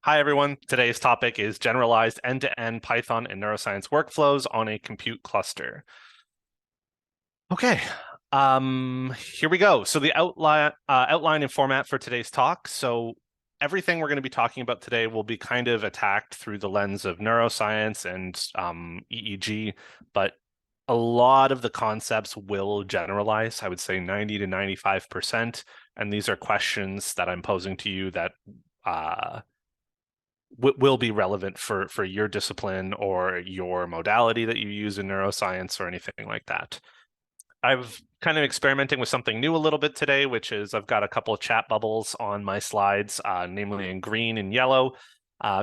Hi, everyone. Today's topic is generalized end-to-end Python and neuroscience workflows on a compute cluster. Okay, here we go. So the outline and format for today's talk. So everything we're going to be talking about today will be kind of attacked through the lens of neuroscience and EEG, but a lot of the concepts will generalize. I would say 90 to 95%. And these are questions that I'm posing to you that will be relevant for your discipline or your modality that you use in neuroscience or anything like that. I've kind of experimenting with something new a little bit today, which is I've got a couple of chat bubbles on my slides, namely in green and yellow.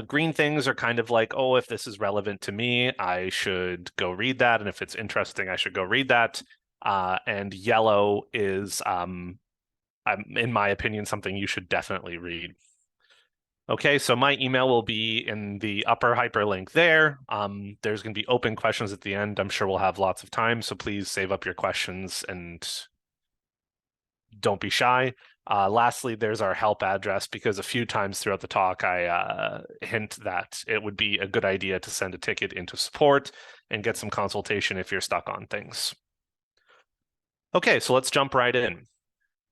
Green things are kind of like, oh, if this is relevant to me, I should go read that. And if it's interesting, I should go read that. And yellow is, in my opinion, something you should definitely read. Okay, so my email will be in the upper hyperlink there. There's going to be open questions at the end. I'm sure we'll have lots of time, so please save up your questions and don't be shy. Lastly, there's our help address, because a few times throughout the talk, I hint that it would be a good idea to send a ticket into support and get some consultation if you're stuck on things. Okay, so let's jump right in.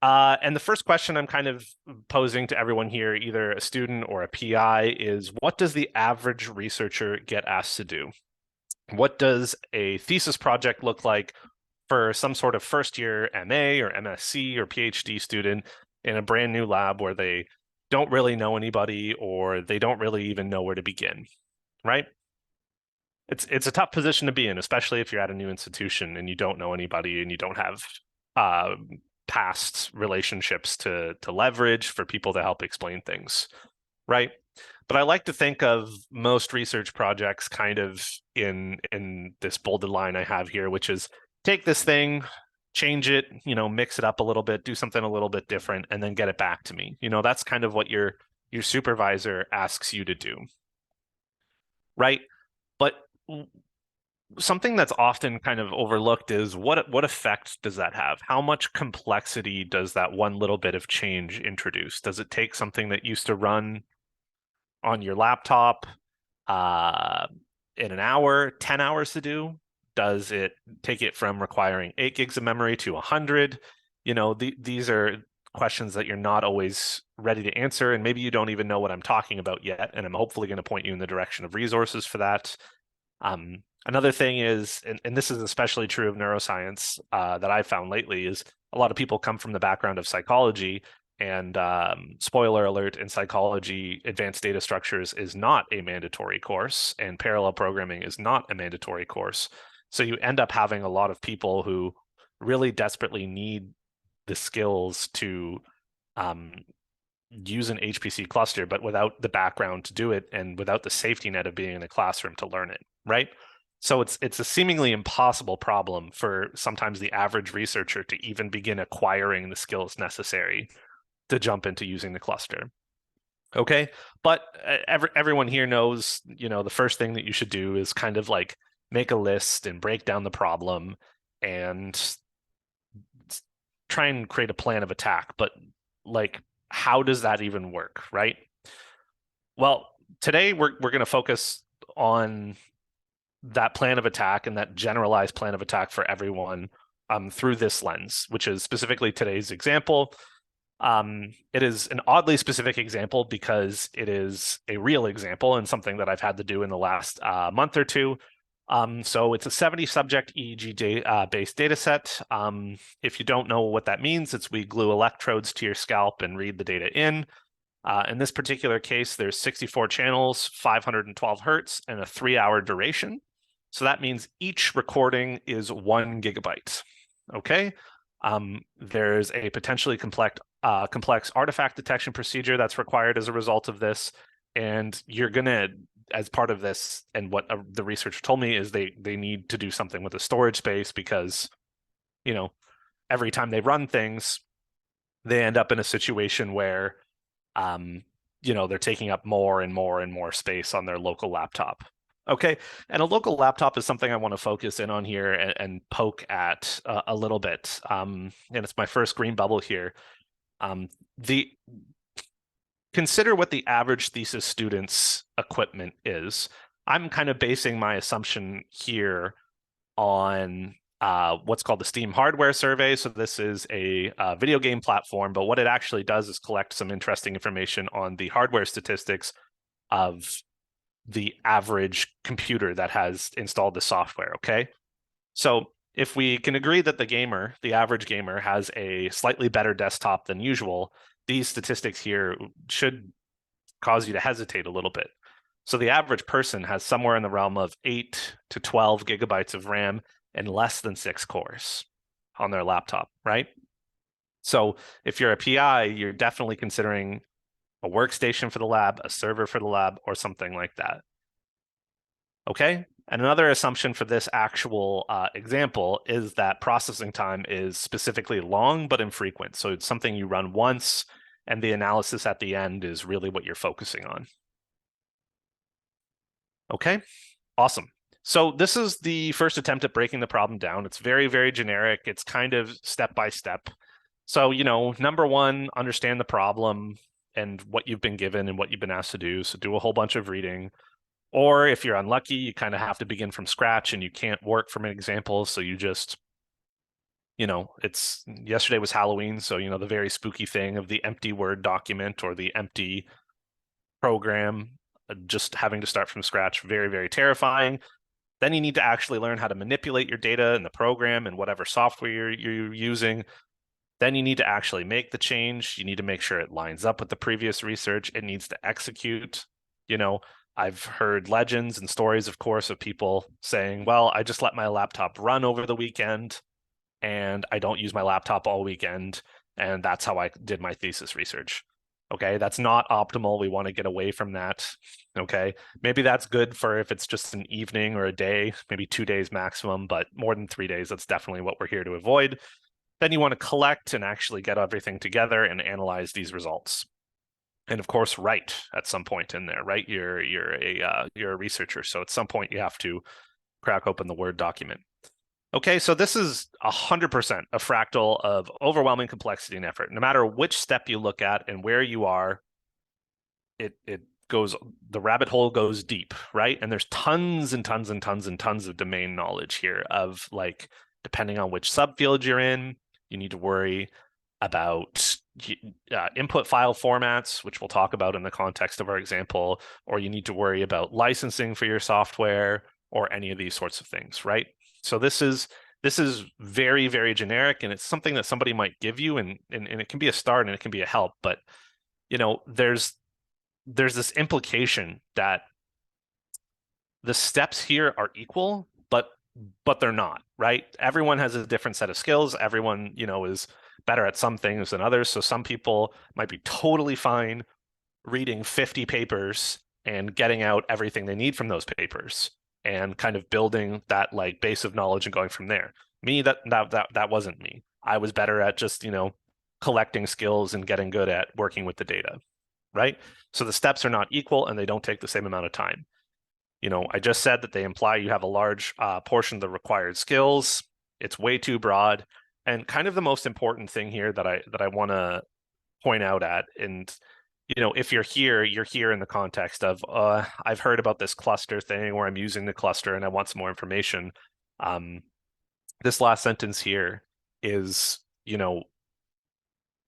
And the first question I'm kind of posing to everyone here, either a student or a PI, is what does the average researcher get asked to do? What does a thesis project look like for some sort of first year MA or MSc or PhD student in a brand new lab where they don't really know anybody or they don't really even know where to begin, right? It's a tough position to be in, especially if you're at a new institution and you don't know anybody and you don't have past relationships to leverage for people to help explain things, right? But I like to think of most research projects kind of in this bolded line I have here, which is take this thing, change it, mix it up a little bit, do something a little bit different, and then get it back to me. That's kind of what your supervisor asks you to do, right? But something that's often kind of overlooked is what effect does that have? How much complexity does that one little bit of change introduce? Does it take something that used to run on your laptop in an hour, 10 hours to do? Does it take it from requiring 8 gigs of memory to 100? These are questions that you're not always ready to answer, and maybe you don't even know what I'm talking about yet, and I'm hopefully going to point you in the direction of resources for that. Another thing is, and this is especially true of neuroscience that I've found lately, is a lot of people come from the background of psychology, and spoiler alert, in psychology, advanced data structures is not a mandatory course, and parallel programming is not a mandatory course. So you end up having a lot of people who really desperately need the skills to use an HPC cluster, but without the background to do it and without the safety net of being in a classroom to learn it, right? So it's a seemingly impossible problem for sometimes the average researcher to even begin acquiring the skills necessary to jump into using the cluster. Okay, but everyone here knows, the first thing that you should do is kind of like make a list and break down the problem and try and create a plan of attack. But like, how does that even work, right? Well, today we're going to focus on that plan of attack and that generalized plan of attack for everyone through this lens, which is specifically today's example. It is an oddly specific example because it is a real example and something that I've had to do in the last month or two. So it's a 70 subject EEG based data set. If you don't know what that means, it's we glue electrodes to your scalp and read the data in. In this particular case, there's 64 channels, 512 hertz, and a 3-hour duration. So that means each recording is 1 gigabyte. Okay. There's a potentially complex artifact detection procedure that's required as a result of this. And you're going to, as part of this, and what the researcher told me is they need to do something with the storage space because, every time they run things, they end up in a situation where, they're taking up more and more and more space on their local laptop. Okay, and a local laptop is something I want to focus in on here and poke at a little bit. And it's my first green bubble here. The consider what the average thesis student's equipment is. I'm kind of basing my assumption here on what's called the Steam Hardware Survey. So this is a video game platform, but what it actually does is collect some interesting information on the hardware statistics of the average computer that has installed the software, okay? So if we can agree that the average gamer, has a slightly better desktop than usual, these statistics here should cause you to hesitate a little bit. So the average person has somewhere in the realm of 8 to 12 gigabytes of RAM and less than 6 cores on their laptop, right? So if you're a PI, you're definitely considering a workstation for the lab, a server for the lab, or something like that. Okay? And another assumption for this actual example is that processing time is specifically long but infrequent. So it's something you run once, and the analysis at the end is really what you're focusing on. Okay, awesome. So this is the first attempt at breaking the problem down. It's very, very generic. It's kind of step by step. So, number one, understand the problem and what you've been given and what you've been asked to do. So do a whole bunch of reading. Or if you're unlucky, you kind of have to begin from scratch and you can't work from an example. So you just, yesterday was Halloween. So, the very spooky thing of the empty Word document or the empty program, just having to start from scratch, very, very terrifying. Then you need to actually learn how to manipulate your data in the program and whatever software you're using. Then you need to actually make the change. You need to make sure it lines up with the previous research. It needs to execute. I've heard legends and stories, of course, of people saying, well, I just let my laptop run over the weekend and I don't use my laptop all weekend. And that's how I did my thesis research. Okay, that's not optimal. We want to get away from that. Okay, maybe that's good for if it's just an evening or a day, maybe 2 days maximum, but more than 3 days, that's definitely what we're here to avoid. Then you want to collect and actually get everything together and analyze these results. And of course, write at some point in there, right? You're a researcher, so at some point you have to crack open the Word document. Okay, so this is 100% a fractal of overwhelming complexity and effort. No matter which step you look at and where you are, the rabbit hole goes deep, right? And there's tons and tons and tons and tons of domain knowledge here of, like, depending on which subfield you're in, you need to worry about input file formats, which we'll talk about in the context of our example, or you need to worry about licensing for your software or any of these sorts of things, right? So this is very, very generic, and it's something that somebody might give you, and it can be a start and it can be a help, but there's this implication that the steps here are equal, but they're not, right? Everyone has a different set of skills. Everyone, is better at some things than others. So some people might be totally fine reading 50 papers and getting out everything they need from those papers and kind of building that, like, base of knowledge and going from there. Me, that wasn't me. I was better at just, collecting skills and getting good at working with the data, right? So the steps are not equal and they don't take the same amount of time. I just said that they imply you have a large portion of the required skills. It's way too broad. And kind of the most important thing here that I want to point out at, and if you're here in the context of I've heard about this cluster thing, or I'm using the cluster and I want some more information. This last sentence here is,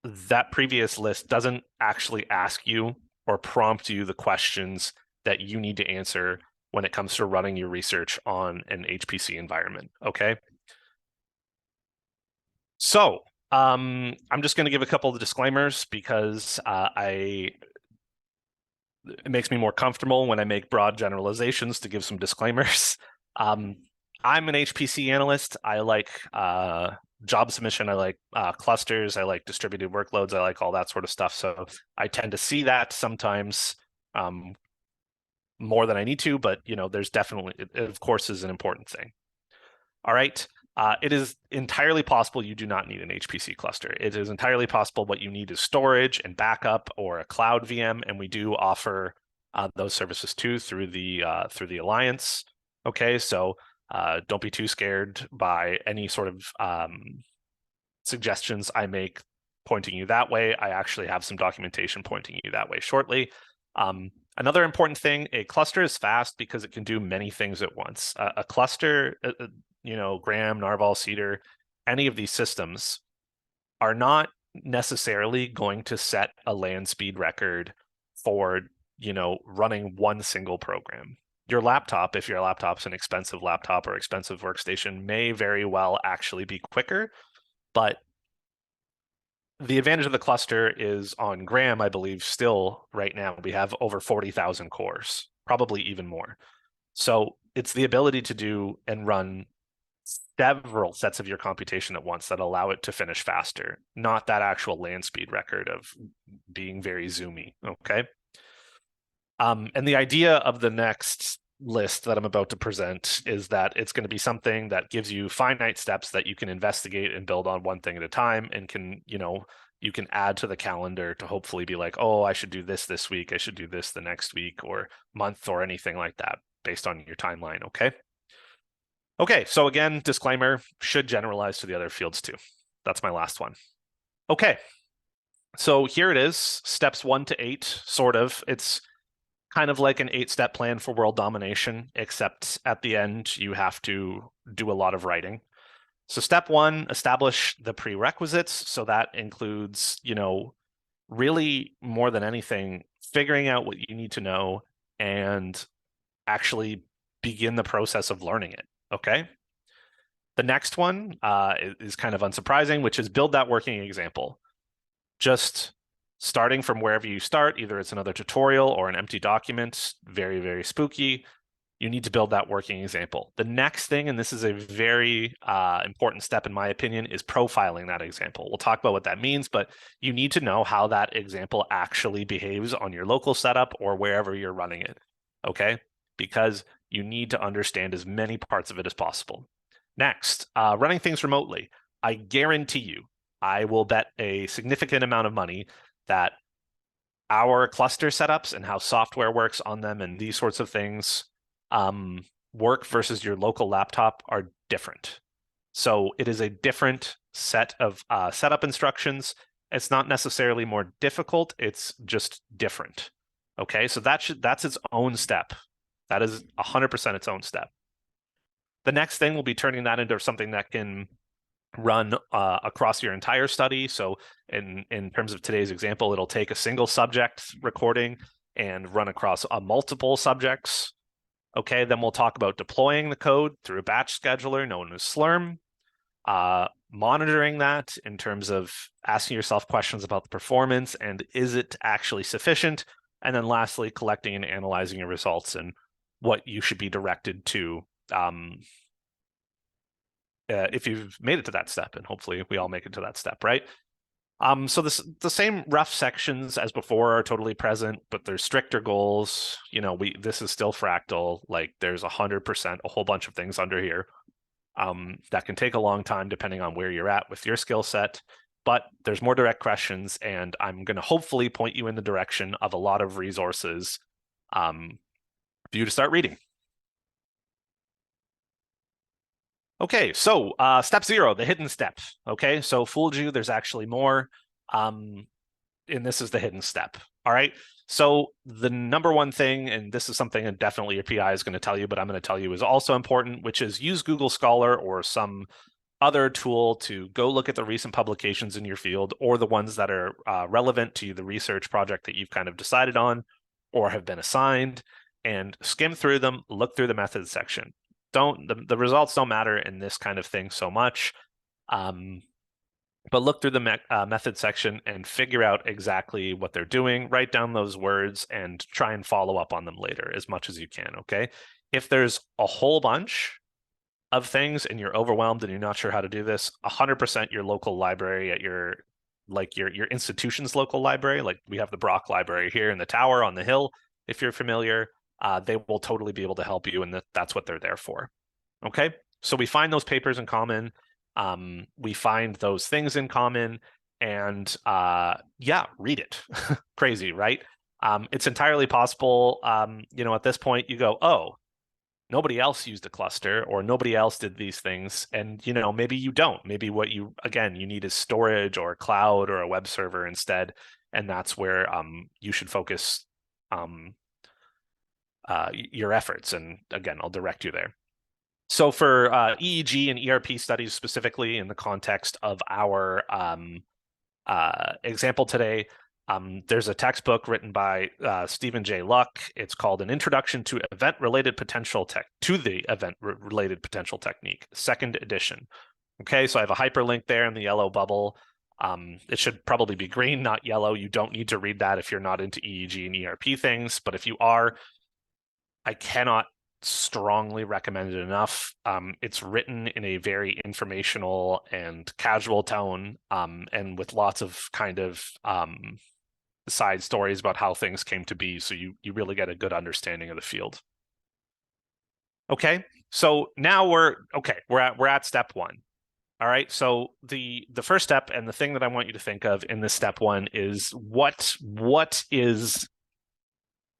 that previous list doesn't actually ask you or prompt you the questions that you need to answer when it comes to running your research on an HPC environment, okay? So I'm just going to give a couple of disclaimers because it makes me more comfortable when I make broad generalizations to give some disclaimers. I'm an HPC analyst. I like job submission. I like clusters. I like distributed workloads. I like all that sort of stuff. So I tend to see that sometimes more than I need to, but there's definitely, it of course is an important thing. All right. It is entirely possible you do not need an HPC cluster. It is entirely possible what you need is storage and backup or a cloud VM, and we do offer those services too through the Alliance. Okay, so don't be too scared by any sort of suggestions I make pointing you that way. I actually have some documentation pointing you that way shortly. Another important thing, a cluster is fast because it can do many things at once. A cluster, Graham, Narval, Cedar, any of these systems are not necessarily going to set a land speed record for, running one single program. Your laptop, if your laptop's an expensive laptop or expensive workstation, may very well actually be quicker, but the advantage of the cluster is on Graham, I believe, still right now, we have over 40,000 cores, probably even more. So it's the ability to do and run several sets of your computation at once that allow it to finish faster, not that actual land speed record of being very zoomy, okay? And the idea of the next list that I'm about to present is that it's going to be something that gives you finite steps that you can investigate and build on one thing at a time, and can, you can add to the calendar to hopefully be like, oh, I should do this week, I should do this the next week or month or anything like that based on your timeline, okay? Okay, so again, disclaimer, should generalize to the other fields too. That's my last one. Okay, so here it is, steps 1 to 8, sort of. It's kind of like an 8-step plan for world domination, except at the end, you have to do a lot of writing. So step 1, establish the prerequisites. So that includes, really more than anything, figuring out what you need to know and actually begin the process of learning it, okay? The next one is kind of unsurprising, which is build that working example. Just starting from wherever you start, either it's another tutorial or an empty document, very, very spooky, you need to build that working example. The next thing, and this is a very important step in my opinion, is profiling that example. We'll talk about what that means, but you need to know how that example actually behaves on your local setup or wherever you're running it, okay? Because you need to understand as many parts of it as possible. Next, running things remotely. I guarantee you, I will bet a significant amount of money that our cluster setups and how software works on them and these sorts of things work versus your local laptop are different. So it is a different set of setup instructions. It's not necessarily more difficult, it's just different. Okay, so that's its own step. That is 100% its own step. The next thing will be turning that into something that can run across your entire study. So in terms of today's example, it'll take a single subject recording and run across multiple subjects. Okay, then we'll talk about deploying the code through a batch scheduler known as Slurm, monitoring that in terms of asking yourself questions about the performance and is it actually sufficient, and then lastly, collecting and analyzing your results and what you should be directed to if you've made it to that step, and hopefully we all make it to that step, right? So the same rough sections as before are totally present, but there's stricter goals. This is still fractal. Like there's 100%, a whole bunch of things under here that can take a long time depending on where you're at with your skill set. But there's more direct questions, and I'm going to hopefully point you in the direction of a lot of resources for you to start reading. Okay, so step 0, the hidden step. Okay, so fooled you, there's actually more. And this is the hidden step. All right, so the number one thing, and this is something that definitely your PI is going to tell you, but I'm going to tell you is also important, which is use Google Scholar or some other tool to go look at the recent publications in your field or the ones that are relevant to the research project that you've kind of decided on or have been assigned, and skim through them, look through the methods section. The results don't matter in this kind of thing so much, but look through the method section and figure out exactly what they're doing, write down those words, and try and follow up on them later as much as you can, okay? If there's a whole bunch of things and you're overwhelmed and you're not sure how to do this, 100% your local library at your institution's local library, like we have the Brock Library here in the tower on the hill, if you're familiar, they will totally be able to help you, and that's what they're there for. Okay, so we find those papers in common, we find those things in common, and yeah, read it. Crazy, right? It's entirely possible, at this point you go, oh, nobody else used a cluster or nobody else did these things. And, you know, maybe you don't. Maybe what you, again, you need is storage or a cloud or a web server instead. And that's where you should focus your efforts. And again, I'll direct you there. So for EEG and ERP studies specifically in the context of our example today, there's a textbook written by Stephen J. Luck. It's called An Introduction to Event-Related Potential Technique, second edition. Okay, so I have a hyperlink there in the yellow bubble. It should probably be green, not yellow. You don't need to read that if you're not into EEG and ERP things, but if you are, I cannot strongly recommend it enough. It's written in a very informational and casual tone, and with lots of kind of side stories about how things came to be, so you really get a good understanding of the field. Okay, so now we're at step one. All right, so the first step and the thing that I want you to think of in this step one is what is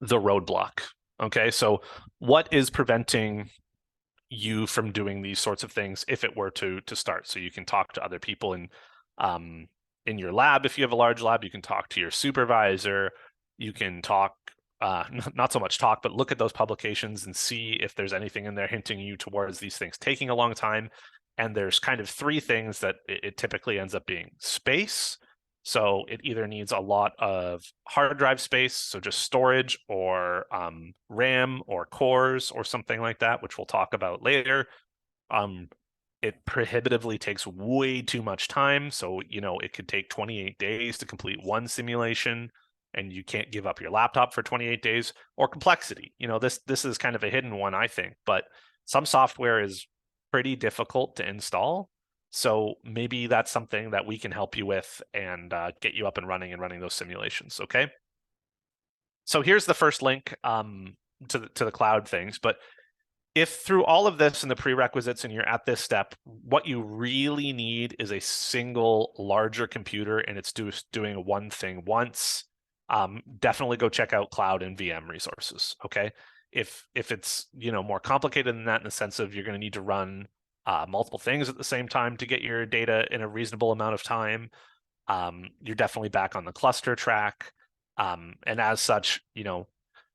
the roadblock? Okay, so what is preventing you from doing these sorts of things if it were to start? So you can talk to other people in your lab. If you have a large lab, you can talk to your supervisor. You can talk, not so much talk, but look at those publications and see if there's anything in there hinting you towards these things taking a long time. And there's kind of three things that it typically ends up being: space. So it either needs a lot of hard drive space, so just storage, or RAM or cores or something like that, which we'll talk about later. It prohibitively takes way too much time. So, you know, it could take 28 days to complete one simulation, and you can't give up your laptop for 28 days. Or complexity. You know, this is kind of a hidden one, I think, but some software is pretty difficult to install. So maybe that's something that we can help you with and get you up and running those simulations, okay? So here's the first link to the cloud things. But if through all of this and the prerequisites and you're at this step, what you really need is a single larger computer and it's doing one thing once, definitely go check out cloud and VM resources, okay? If it's, you know, more complicated than that in the sense of you're going to need to run multiple things at the same time to get your data in a reasonable amount of time, you're definitely back on the cluster track. And as such, you know,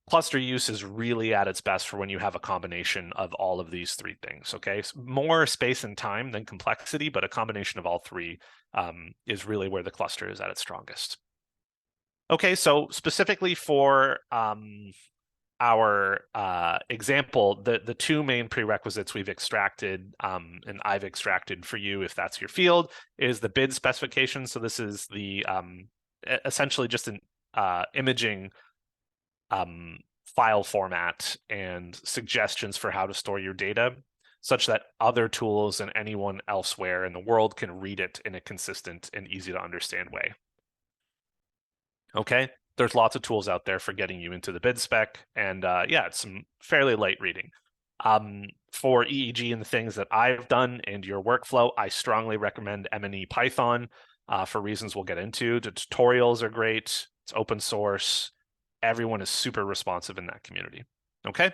cluster use is really at its best for when you have a combination of all of these three things, okay? So more space and time than complexity, but a combination of all three is really where the cluster is at its strongest. Okay, so specifically for our example, the two main prerequisites we've extracted and I've extracted for you, if that's your field, is the bid specification. So this is the essentially just an imaging file format and suggestions for how to store your data such that other tools and anyone elsewhere in the world can read it in a consistent and easy to understand way. Okay, there's lots of tools out there for getting you into the bid spec, and yeah, it's some fairly light reading. For EEG and the things that I've done and your workflow, I strongly recommend M&E Python for reasons we'll get into. The tutorials are great. It's open source. Everyone is super responsive in that community. Okay.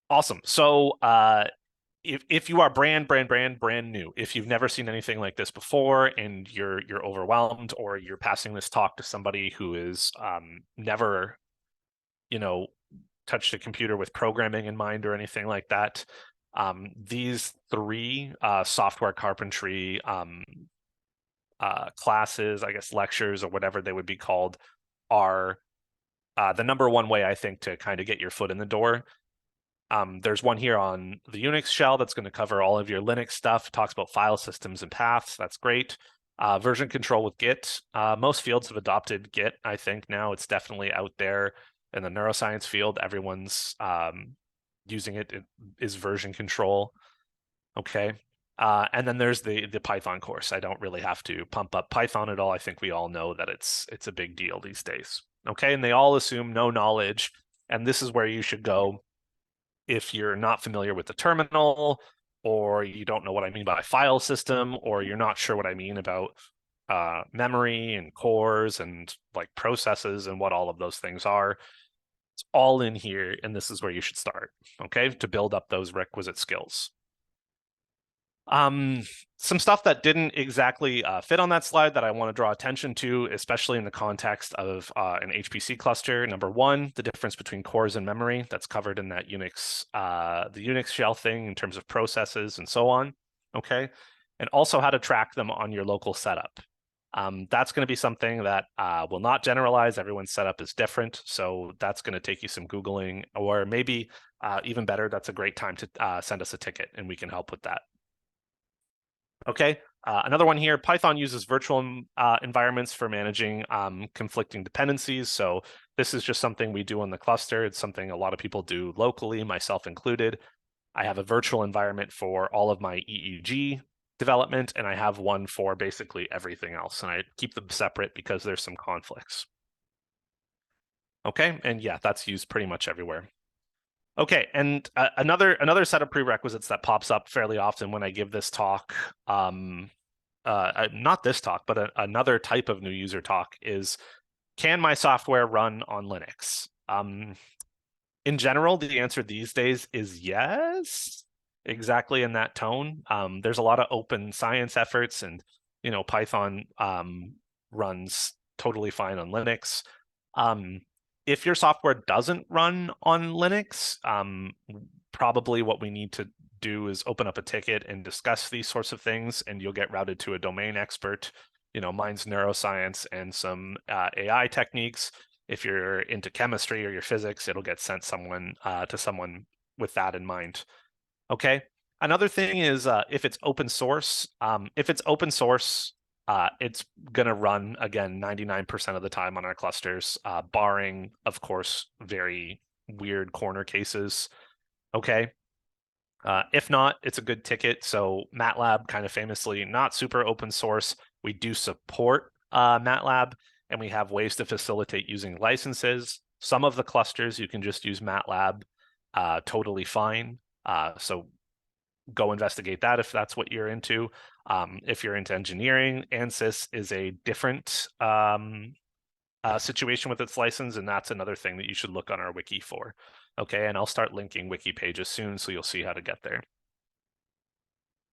Awesome. So if you are brand new, if you've never seen anything like this before and you're overwhelmed, or you're passing this talk to somebody who is never, you know, touched a computer with programming in mind or anything like that, these three software carpentry classes, I guess lectures or whatever they would be called, are the number one way, I think, to kind of get your foot in the door. There's one here on the Unix shell that's going to cover all of your Linux stuff. It talks about file systems and paths. That's great. Version control with Git. Most fields have adopted Git, I think now. It's definitely out there in the neuroscience field. Everyone's using it. It is version control. Okay. And then there's the Python course. I don't really have to pump up Python at all. I think we all know that it's a big deal these days. Okay, and they all assume no knowledge, and this is where you should go if you're not familiar with the terminal, or you don't know what I mean by file system, or you're not sure what I mean about memory and cores and like processes and what all of those things are. It's all in here, and this is where you should start, okay, to build up those requisite skills. Some stuff that didn't exactly fit on that slide that I want to draw attention to, especially in the context of an HPC cluster. Number one, the difference between cores and memory. That's covered in that Unix, the Unix shell thing in terms of processes and so on, okay? And also how to track them on your local setup. That's going to be something that will not generalize. Everyone's setup is different, so that's going to take you some Googling, or maybe even better, that's a great time to send us a ticket and we can help with that. Okay, another one here, Python uses virtual environments for managing conflicting dependencies. So this is just something we do on the cluster. It's something a lot of people do locally, myself included. I have a virtual environment for all of my EEG development, and I have one for basically everything else. And I keep them separate because there's some conflicts. Okay, and yeah, that's used pretty much everywhere. Okay, and another set of prerequisites that pops up fairly often when I give this talk, not this talk, but another type of new user talk is, can my software run on Linux? In general, the answer these days is yes, exactly in that tone. There's a lot of open science efforts, and Python runs totally fine on Linux. If your software doesn't run on Linux, probably what we need to do is open up a ticket and discuss these sorts of things, and you'll get routed to a domain expert. Mine's neuroscience and some AI techniques. If you're into chemistry or your physics, it'll get sent to someone with that in mind. Okay. Another thing is if it's open source. It's going to run, again, 99% of the time on our clusters, barring, of course, very weird corner cases. Okay. If not, it's a good ticket. So MATLAB, kind of famously, not super open source. We do support MATLAB, and we have ways to facilitate using licenses. Some of the clusters, you can just use MATLAB totally fine. So go investigate that if that's what you're into. If you're into engineering, ANSYS is a different situation with its license, and that's another thing that you should look on our wiki for. Okay, and I'll start linking wiki pages soon, so you'll see how to get there.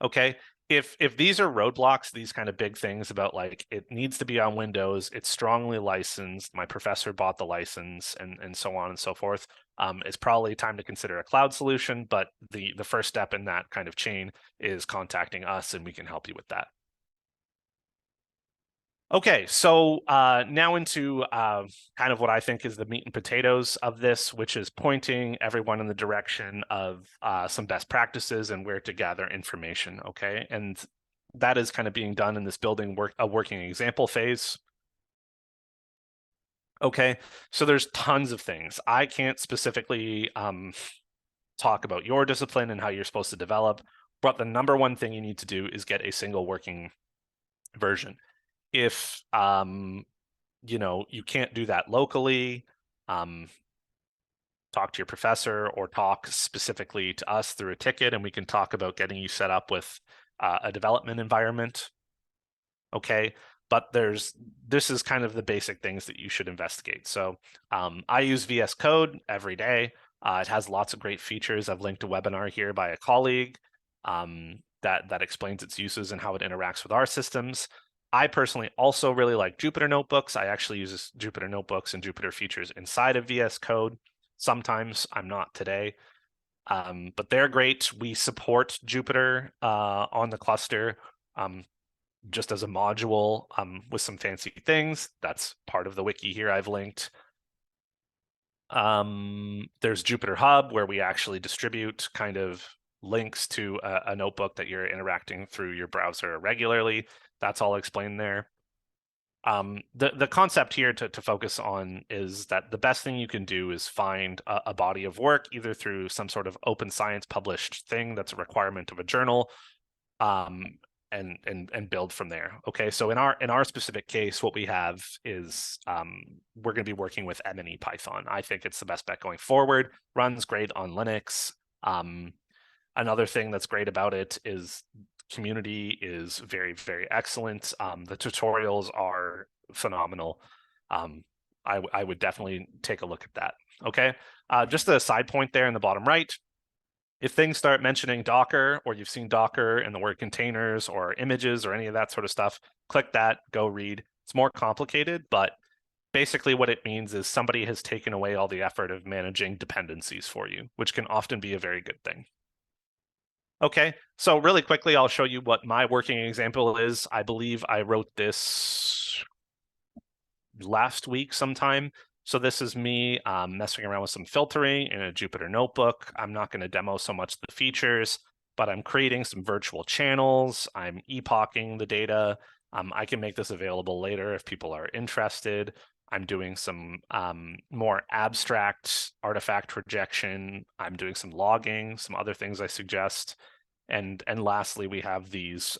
Okay, if these are roadblocks, these kind of big things about like it needs to be on Windows, it's strongly licensed, my professor bought the license, and so on and so forth, it's probably time to consider a cloud solution, but the first step in that kind of chain is contacting us, and we can help you with that. Okay, so now into kind of what I think is the meat and potatoes of this, which is pointing everyone in the direction of some best practices and where to gather information, okay? And that is kind of being done in this building a working example phase. Okay, so there's tons of things. I can't specifically talk about your discipline and how you're supposed to develop, but the number one thing you need to do is get a single working version. If you can't do that locally, talk to your professor or talk specifically to us through a ticket, and we can talk about getting you set up with a development environment. Okay, but this is kind of the basic things that you should investigate. So I use VS Code every day. It has lots of great features. I've linked a webinar here by a colleague that explains its uses and how it interacts with our systems. I personally also really like Jupyter Notebooks. I actually use Jupyter Notebooks and Jupyter features inside of VS Code. Sometimes, I'm not today, but they're great. We support Jupyter on the cluster just as a module with some fancy things. That's part of the wiki here I've linked. There's Jupyter Hub, where we actually distribute kind of links to a notebook that you're interacting through your browser regularly. That's all explained there. The concept here to focus on is that the best thing you can do is find a body of work, either through some sort of open science published thing that's a requirement of a journal, and build from there. Okay, so in our specific case, what we have is we're going to be working with M&E Python. I think it's the best bet going forward. Runs great on Linux. Another thing that's great about it is community is very, very excellent. The tutorials are phenomenal. I would definitely take a look at that. Okay, just a side point there in the bottom right. If things start mentioning Docker, or you've seen Docker in the word containers or images or any of that sort of stuff, click that, go read. It's more complicated, but basically what it means is somebody has taken away all the effort of managing dependencies for you, which can often be a very good thing. Okay, so really quickly, I'll show you what my working example is. I believe I wrote this last week sometime. So this is me messing around with some filtering in a Jupyter notebook. I'm not going to demo so much the features, but I'm creating some virtual channels. I'm epoching the data. I can make this available later if people are interested. I'm doing some more abstract artifact rejection. I'm doing some logging, some other things I suggest. And lastly, we have these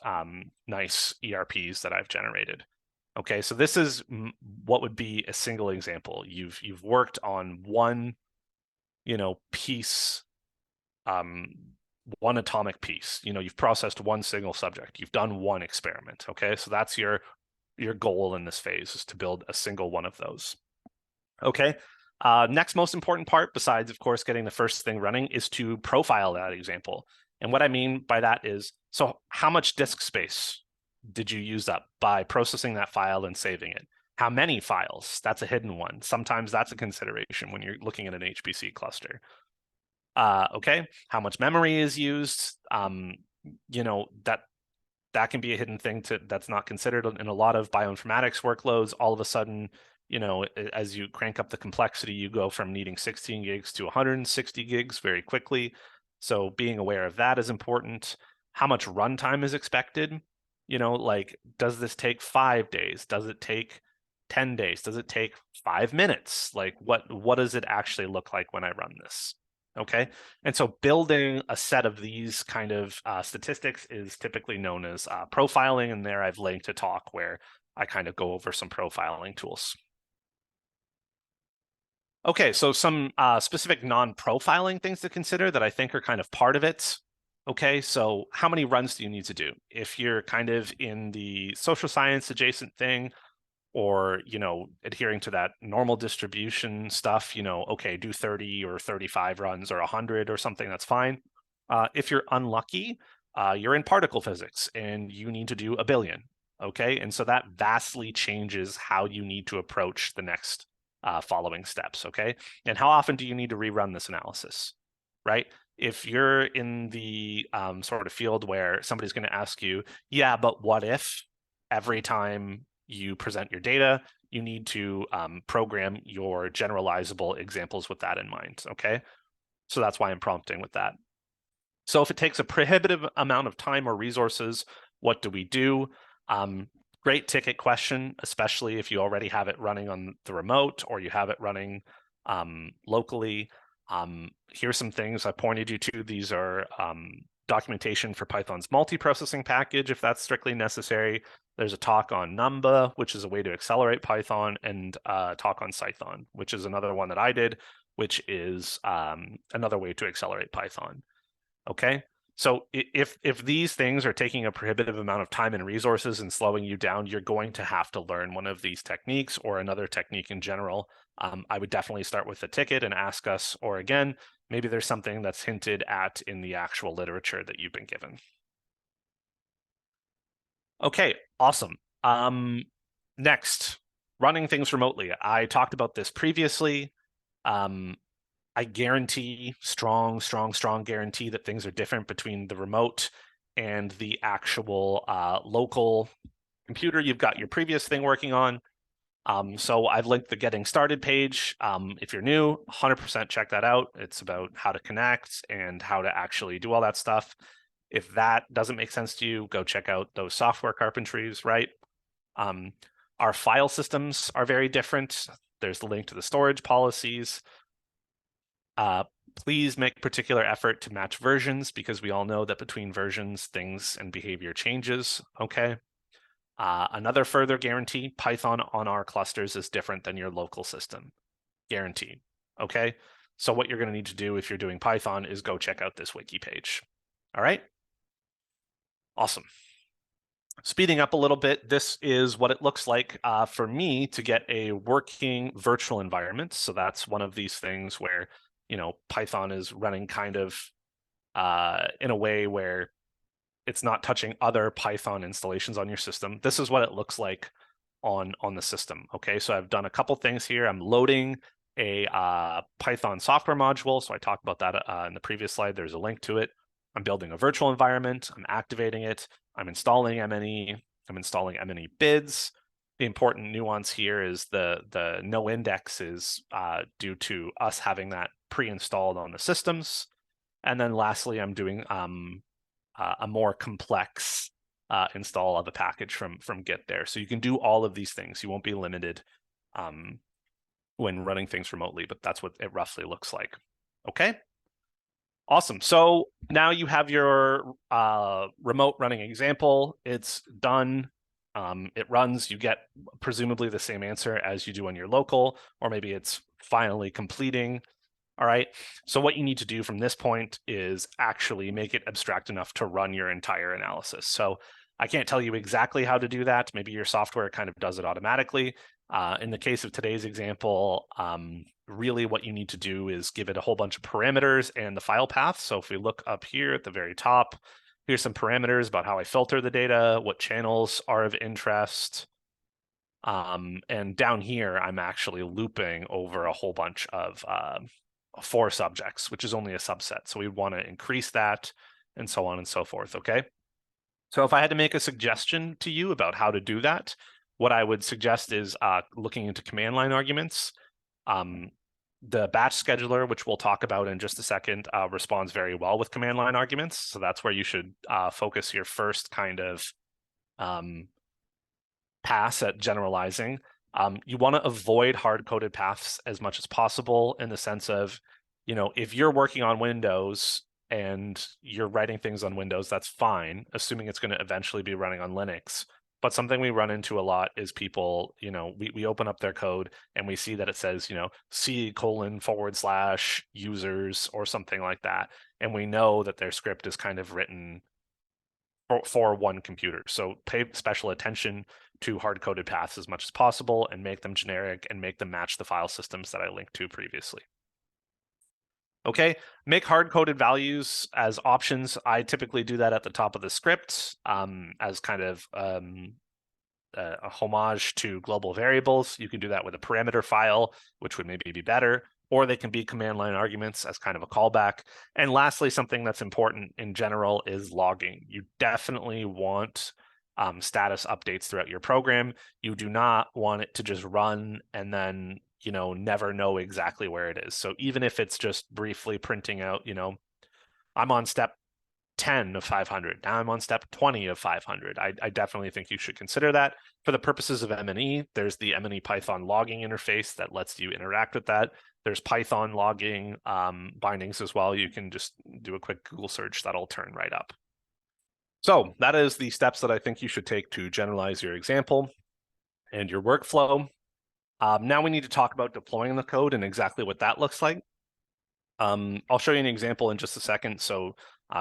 nice ERPs that I've generated. Okay, so this is what would be a single example. You've worked on one, piece, one atomic piece. You've processed one single subject. You've done one experiment. Okay, so that's your goal in this phase, is to build a single one of those. Okay, next most important part, besides of course getting the first thing running, is to profile that example. And what I mean by that is, so how much disk space did you use up by processing that file and saving it? How many files? That's a hidden one. Sometimes that's a consideration when you're looking at an HPC cluster. Okay, how much memory is used? That can be a hidden thing that's not considered in a lot of bioinformatics workloads. All of a sudden, as you crank up the complexity, you go from needing 16 gigs to 160 gigs very quickly. So being aware of that is important. How much runtime is expected? Like, does this take 5 days? Does it take 10 days? Does it take 5 minutes? Like, what does it actually look like when I run this? Okay, and so building a set of these kind of statistics is typically known as profiling, and there I've linked a talk where I kind of go over some profiling tools. Okay, so some specific non-profiling things to consider that I think are kind of part of it. Okay, so how many runs do you need to do? If you're kind of in the social science adjacent thing, or adhering to that normal distribution stuff, okay, do 30 or 35 runs or 100 or something, that's fine. If you're unlucky, you're in particle physics and you need to do 1 billion. Okay, and so that vastly changes how you need to approach the next following steps. Okay, and how often do you need to rerun this analysis, right? If you're in the sort of field where somebody's going to ask you, yeah, but what if every time you present your data, you need to program your generalizable examples with that in mind, okay? So that's why I'm prompting with that. So if it takes a prohibitive amount of time or resources, what do we do? Great ticket question, especially if you already have it running on the remote or you have it running locally. Here's some things I pointed you to. These are documentation for Python's multiprocessing package, if that's strictly necessary. There's a talk on Numba, which is a way to accelerate Python, and a talk on Cython, which is another one that I did, which is another way to accelerate Python. Okay, so if these things are taking a prohibitive amount of time and resources and slowing you down, you're going to have to learn one of these techniques or another technique in general. I would definitely start with a ticket and ask us, or again, maybe there's something that's hinted at in the actual literature that you've been given. Okay, awesome. Next, running things remotely. I talked about this previously. I guarantee, strong guarantee that things are different between the remote and the actual local computer you've got your previous thing working on. So I've linked the getting started page. If you're new, 100% check that out. It's about how to connect and how to actually do all that stuff. If that doesn't make sense to you, go check out those software carpentries, right? Our file systems are very different. There's the link to the storage policies. Please make particular effort to match versions, because we all know that between versions, things and behavior changes, okay? Another further guarantee, Python on our clusters is different than your local system. Guaranteed, okay? So what you're gonna need to do if you're doing Python is go check out this wiki page, all right? Awesome. Speeding up a little bit, this is what it looks like for me to get a working virtual environment. So that's one of these things where, Python is running kind of in a way where it's not touching other Python installations on your system. This is what it looks like on the system. Okay, so I've done a couple things here. I'm loading a Python software module. So I talked about that in the previous slide. There's a link to it. I'm building a virtual environment. I'm activating it. I'm installing MNE. I'm installing MNE bids. The important nuance here is the no index is due to us having that pre-installed on the systems. And then lastly, I'm doing a more complex install of a package from Git there. So you can do all of these things. You won't be limited when running things remotely, but that's what it roughly looks like. Okay. Awesome. So now you have your remote running example. It's done. It runs. You get presumably the same answer as you do on your local, or maybe it's finally completing. All right. So what you need to do from this point is actually make it abstract enough to run your entire analysis. So I can't tell you exactly how to do that. Maybe your software kind of does it automatically. In the case of today's example, really what you need to do is give it a whole bunch of parameters and the file path. So if we look up here at the very top, here's some parameters about how I filter the data, what channels are of interest. And down here, I'm actually looping over a whole bunch of for subjects, which is only a subset. So we want to increase that and so on and so forth, okay? So if I had to make a suggestion to you about how to do that, what I would suggest is looking into command line arguments. The batch scheduler, which we'll talk about in just a second, responds very well with command line arguments. So that's where you should focus your first kind of pass at generalizing. You want to avoid hard-coded paths as much as possible in the sense of, if you're working on Windows and you're writing things on Windows, that's fine, assuming it's going to eventually be running on Linux. But something we run into a lot is people, we open up their code and we see that it says, C:/users or something like that. And we know that their script is kind of written for one computer. So pay special attention to hard-coded paths as much as possible and make them generic and make them match the file systems that I linked to previously. Okay, make hard-coded values as options. I typically do that at the top of the script as kind of a homage to global variables. You can do that with a parameter file, which would maybe be better, or they can be command line arguments as kind of a callback. And lastly, something that's important in general is logging. You definitely want status updates throughout your program. You do not want it to just run and then never know exactly where it is. So even if it's just briefly printing out, I'm on step 10 of 500. Now I'm on step 20 of 500. I definitely think you should consider that. For the purposes of MNE, there's the MNE Python logging interface that lets you interact with that. There's Python logging bindings as well. You can just do a quick Google search. That'll turn right up. So that is the steps that I think you should take to generalize your example and your workflow. Now we need to talk about deploying the code and exactly what that looks like. I'll show you an example in just a second, so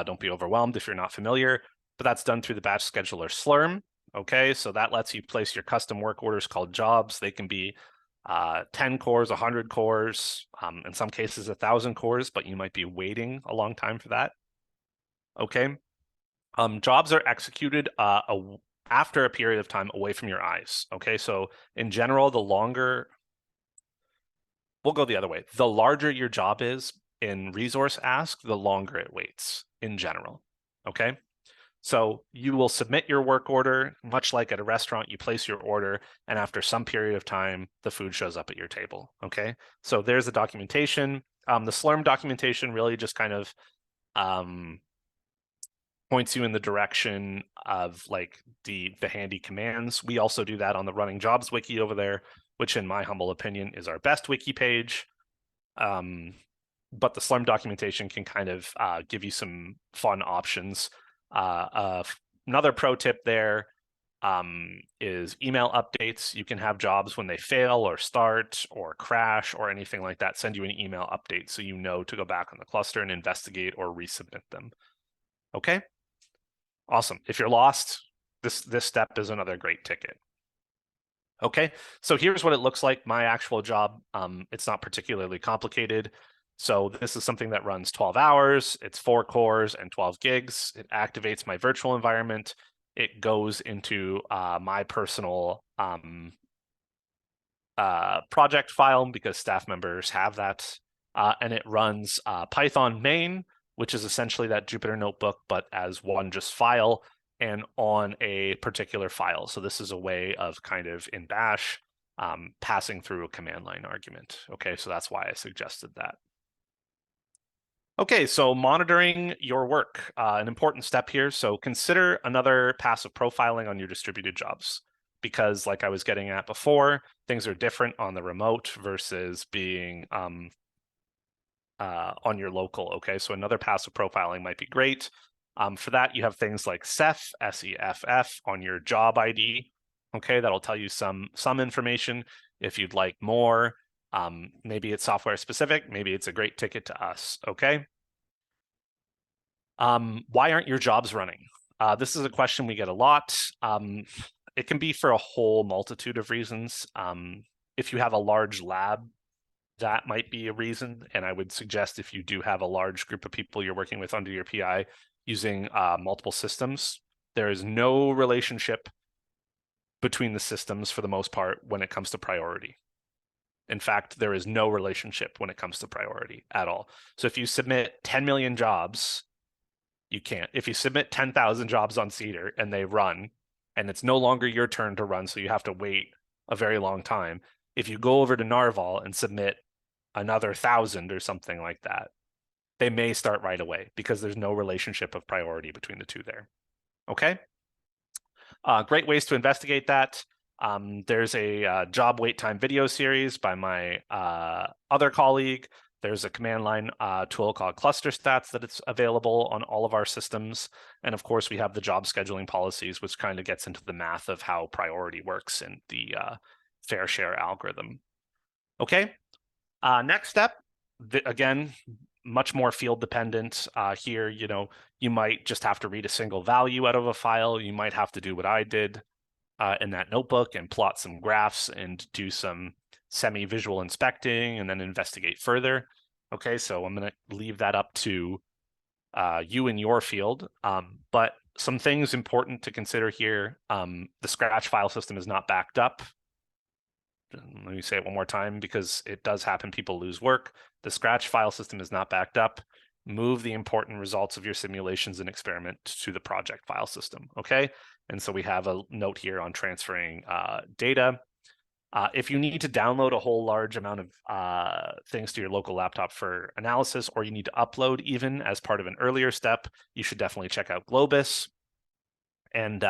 don't be overwhelmed if you're not familiar, but that's done through the batch scheduler Slurm. Okay, so that lets you place your custom work orders called jobs. They can be 10 cores, 100 cores, in some cases 1,000 cores, but you might be waiting a long time for that. Okay, jobs are executed after a period of time away from your eyes. Okay, so in general, we'll go the other way. The larger your job is in resource ask, the longer it waits in general. Okay, so you will submit your work order, much like at a restaurant, you place your order, and after some period of time, the food shows up at your table. Okay, so there's the documentation. The Slurm documentation really just kind of points you in the direction of like the handy commands. We also do that on the running jobs wiki over there, which in my humble opinion is our best wiki page. But the Slurm documentation can kind of give you some fun options. Another pro tip there is email updates. You can have jobs when they fail or start or crash or anything like that, send you an email update so you know to go back on the cluster and investigate or resubmit them. Okay, awesome. If you're lost, this step is another great ticket. Okay, so here's what it looks like, my actual job. It's not particularly complicated. So this is something that runs 12 hours. It's 4 cores and 12 gigs. It activates my virtual environment. It goes into my personal project file because staff members have that. And it runs Python main, which is essentially that Jupyter notebook, but as one just file and on a particular file. So this is a way of kind of in Bash passing through a command line argument. Okay, so that's why I suggested that. Okay, so monitoring your work, an important step here. So consider another passive profiling on your distributed jobs, because like I was getting at before, things are different on the remote versus being on your local. Okay, so another passive profiling might be great. For that, you have things like Ceph, SEFF on your job ID. Okay, that'll tell you some information. If you'd like more, maybe it's software specific, maybe it's a great ticket to us. Okay. Why aren't your jobs running? This is a question we get a lot. It can be for a whole multitude of reasons. If you have a large lab, that might be a reason. And I would suggest if you do have a large group of people you're working with under your PI using multiple systems, there is no relationship between the systems for the most part when it comes to priority. In fact, there is no relationship when it comes to priority at all. So if you submit 10 million jobs, you can't. If you submit 10,000 jobs on Cedar and they run, and it's no longer your turn to run, so you have to wait a very long time. If you go over to Narval and submit another 1,000 or something like that, they may start right away because there's no relationship of priority between the two there. Okay. Great ways to investigate that. There's a job wait time video series by my other colleague. There's a command line tool called Cluster Stats that it's available on all of our systems. And of course, we have the job scheduling policies, which kind of gets into the math of how priority works in the fair share algorithm. Okay, next step, again, much more field dependent here. You know, you might just have to read a single value out of a file. You might have to do what I did in that notebook and plot some graphs and do some semi-visual inspecting and then investigate further. Okay, so I'm going to leave that up to you in your field. But some things important to consider here. The Scratch file system is not backed up. Let me say it one more time because it does happen. People lose work. The Scratch file system is not backed up. Move the important results of your simulations and experiment to the project file system. Okay, and so we have a note here on transferring data. If you need to download a whole large amount of things to your local laptop for analysis, or you need to upload even as part of an earlier step, you should definitely check out Globus. And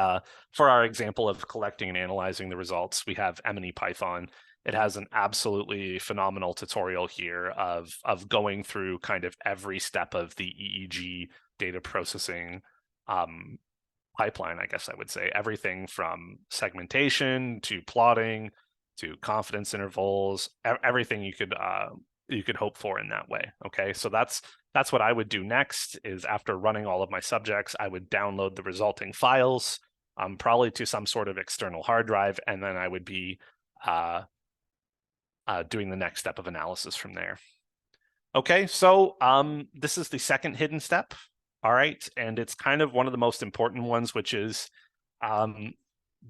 for our example of collecting and analyzing the results, we have Python. It has an absolutely phenomenal tutorial here of going through kind of every step of the EEG data processing pipeline, I guess I would say. Everything from segmentation to plotting to confidence intervals, everything you could hope for in that way. Okay, so that's what I would do next. Is after running all of my subjects, I would download the resulting files, probably to some sort of external hard drive, and then I would be doing the next step of analysis from there. Okay, so this is the second hidden step. All right, and it's kind of one of the most important ones, which is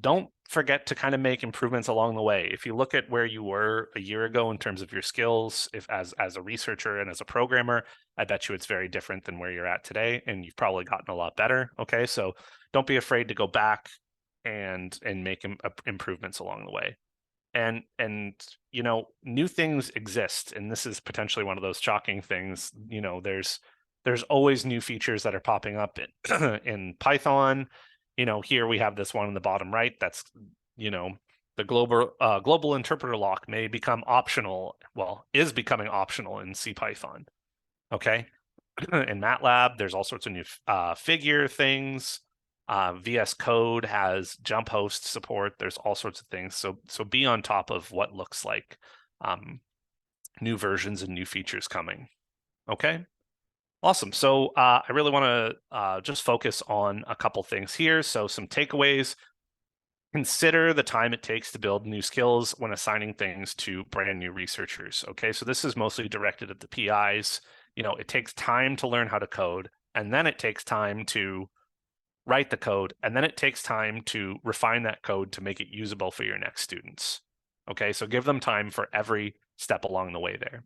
don't forget to kind of make improvements along the way. If you look at where you were a year ago in terms of your skills, if as a researcher and as a programmer, I bet you it's very different than where you're at today, and you've probably gotten a lot better. Okay, so don't be afraid to go back and make improvements along the way. And you know, new things exist, and this is potentially one of those shocking things. You know, there's always new features that are popping up in Python. You know, here we have this one in the bottom right. That's, you know, the global interpreter lock may become optional. Well, is becoming optional in CPython. Okay, in MATLAB, there's all sorts of new figure things. VS Code has jump host support. There's all sorts of things. So be on top of what looks like new versions and new features coming. Okay. Awesome. So I really want to just focus on a couple things here. So some takeaways. Consider the time it takes to build new skills when assigning things to brand new researchers. Okay, so this is mostly directed at the PIs. It takes time to learn how to code, and then it takes time to write the code, and then it takes time to refine that code to make it usable for your next students. Okay, so give them time for every step along the way there.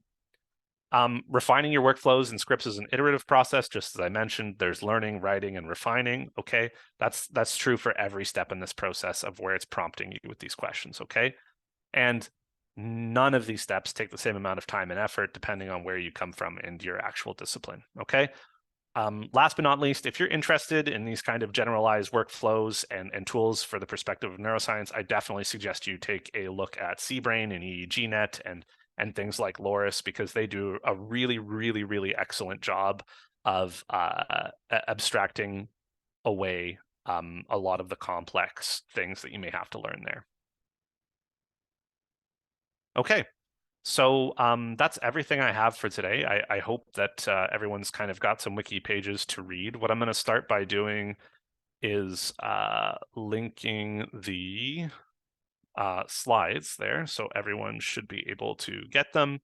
Refining your workflows and scripts is an iterative process. Just as I mentioned, there's learning, writing, and refining. Okay, that's true for every step in this process of where it's prompting you with these questions. Okay, and none of these steps take the same amount of time and effort depending on where you come from and your actual discipline. Okay. Last but not least, if you're interested in these kind of generalized workflows and tools for the perspective of neuroscience, I definitely suggest you take a look at CBrain and EEGNet and things like Loris, because they do a really, really, really excellent job of abstracting away a lot of the complex things that you may have to learn there. Okay, so that's everything I have for today. I hope that everyone's kind of got some wiki pages to read. What I'm going to start by doing is linking the slides there, so everyone should be able to get them.